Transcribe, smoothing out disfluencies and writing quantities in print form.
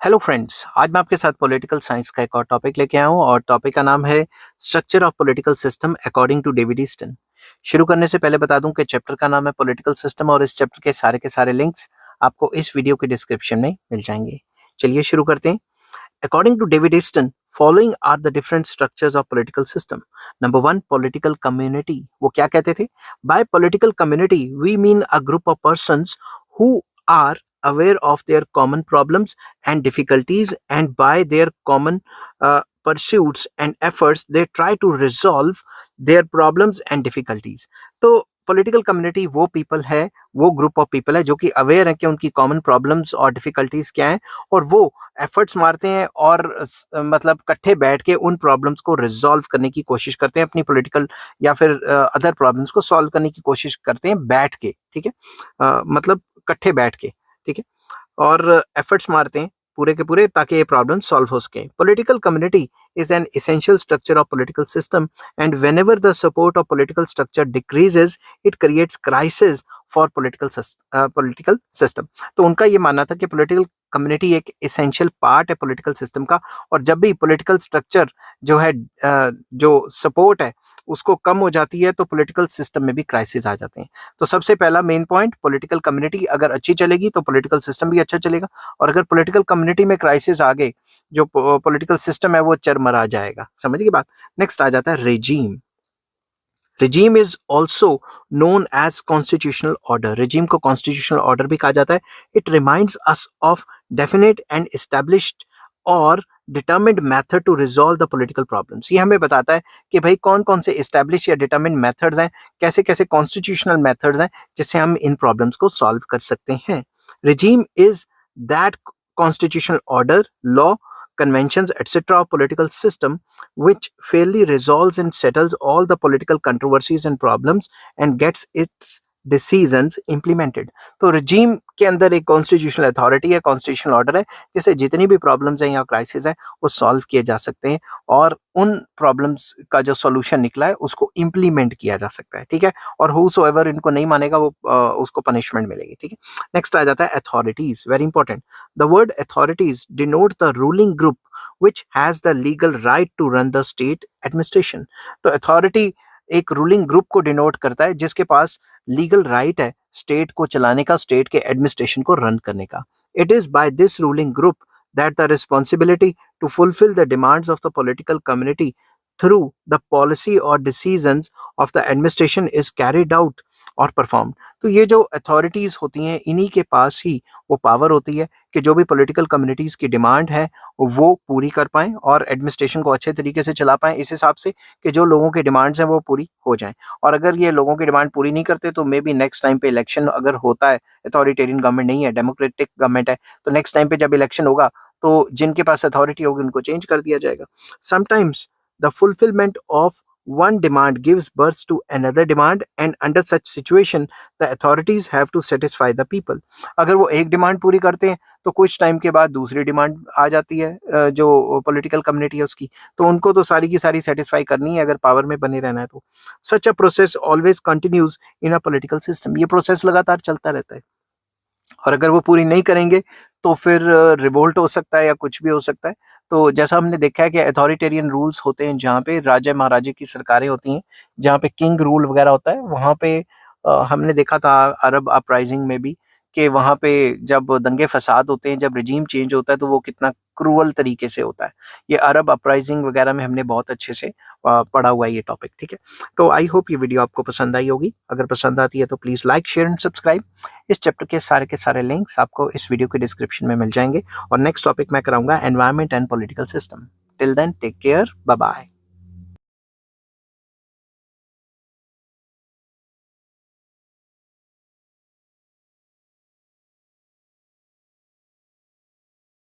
Hello friends, आज मैं आपके साथ पॉलिटिकल साइंस का एक और टॉपिक लेके आया हूँ और टॉपिक का नाम है structure of political system according to David Easton. शुरू करने से पहले बता दूं कि चैप्टर का नाम है पॉलिटिकल सिस्टम और इस चैप्टर के सारे लिंक्स आपको इस वीडियो के डिस्क्रिप्शन में मिल जाएंगे। चलिए शुरू करते हैं। According to David Easton, following are the different structures of political system. Number one, political community. वो क्या कहते थे? By political community we mean a group of persons who are aware of their common problems and difficulties, and by their common pursuits and efforts they try to resolve their problems and difficulties. तो political community वो people है, वो group of people है जो कि aware है कि उनकी कॉमन प्रॉब्लम्स और डिफिकल्टीज क्या हैं और वो एफर्ट्स मारते हैं और मतलब इकट्ठे बैठ के उन प्रॉब्लम्स को रिजॉल्व करने की कोशिश करते हैं, अपनी पॉलिटिकल या फिर अदर प्रॉब्लम्स को सॉल्व करने की कोशिश करते हैं बैठ के। ठीक है, मतलब इकट्ठे बैठ के। ठीक है, और एफर्ट्स मारते हैं पूरे के पूरे ताकि ये प्रॉब्लम सॉल्व हो सके। Political community is an essential structure of political system and whenever the support of political structure decreases it creates crisis for political system. तो उनका ये मानना था कि पॉलिटिकल कम्युनिटी एक एसेंशियल पार्ट है पॉलिटिकल सिस्टम का, और जब भी पॉलिटिकल स्ट्रक्चर जो है जो सपोर्ट है उसको कम हो जाती है तो पॉलिटिकल सिस्टम में भी क्राइसिस आ जाते हैं। तो सबसे पहला मेन पॉइंट, पॉलिटिकल कम्युनिटी अगर अच्छी चलेगी तो पॉलिटिकल सिस्टम भी अच्छा चलेगा, और अगर पॉलिटिकल कम्युनिटी में क्राइसिस आ गए जो पॉलिटिकल सिस्टम है वो चरमरा जाएगा। समझ गए बात? नेक्स्ट आ जाता है regime. regime is also known as constitutional order. regime को constitutional order भी कहा जाता है. it reminds us of definite and established or determined method to resolve the political problems. ये हमें बताता है कि भाई कौन कौन से established या determined methods हैं, कैसे कैसे constitutional methods हैं जिससे हम इन problems को solve कर सकते हैं. regime is that constitutional order, law, conventions, etc. of political system which fairly resolves and settles all the political controversies and problems and gets its decisions implemented. तो regime के अंदर एक constitutional authority है, constitutional order है जिससे जितनी भी problems हैं या crisis हैं वो solve किए जा सकते हैं और उन problems का जो solution निकला है उसको implement किया जा सकता है। ठीक है, और whosoever इनको नहीं मानेगा वो उसको punishment मिलेगी। ठीक है, next आ जाता है authorities, very important. The word authorities denote the ruling group which has the legal right to run the state administration. तो authority एक रूलिंग ग्रुप को डिनोट करता है जिसके पास लीगल राइट है स्टेट को चलाने का, स्टेट के एडमिनिस्ट्रेशन को रन करने का. It is by this ruling group that the responsibility to fulfill the demands of the political community through the policy or decisions of the administration is carried out और perform. तो ये जो authorities होती हैं इन्हीं के पास ही वो पावर होती है कि जो भी पॉलिटिकल कम्युनिटीज की डिमांड है वो पूरी कर पाएं और एडमिनिस्ट्रेशन को अच्छे तरीके से चला पाएं इस हिसाब से कि जो लोगों की डिमांड्स हैं वो पूरी हो जाएं. और अगर ये लोगों की डिमांड पूरी नहीं करते तो मे बी नेक्स्ट टाइम पे इलेक्शन अगर होता है, अथॉरिटेरियन गवर्नमेंट नहीं है, डेमोक्रेटिक गवर्नमेंट है, तो नेक्स्ट टाइम पे जब इलेक्शन होगा तो जिनके पास अथॉरिटी होगी उनको चेंज कर दिया जाएगा. Sometimes the fulfilment of one demand gives birth to another demand and under such situation the authorities have to satisfy the people. अगर वो एक डिमांड पूरी करते हैं तो कुछ टाइम के बाद दूसरी डिमांड आ जाती है जो पॉलिटिकल कम्युनिटी है उसकी, तो उनको तो सारी की सारी सेटिस्फाई करनी है अगर पावर में बने रहना है तो. Such a process always continues in a political system. ये प्रोसेस लगातार चलता रहता है और अगर वो पूरी नहीं करेंगे तो फिर रिवोल्ट हो सकता है या कुछ भी हो सकता है. तो जैसा हमने देखा है कि अथॉरिटेरियन रूल्स होते हैं जहाँ पे राजा महाराजे की सरकारें होती हैं, जहाँ पे किंग रूल वगैरह होता है, वहाँ पे हमने देखा था अरब अपराइजिंग में भी कि वहाँ पे जब दंगे फसाद होते हैं, जब रिजीम चेंज होता है तो वो कितना क्रूअल तरीके से होता है. ये अरब अपराइजिंग वगैरह में हमने बहुत अच्छे से पढ़ा हुआ है ये टॉपिक. ठीक है, तो आई होप ये वीडियो आपको पसंद आई होगी. अगर पसंद आती है तो please like, share and subscribe. इस चैप्टर के सारे लिंक्स आपको इस वीडियो के डिस्क्रिप्शन में मिल जाएंगे और नेक्स्ट टॉपिक मैं कराऊंगा environment and political system. Till then take care, bye bye.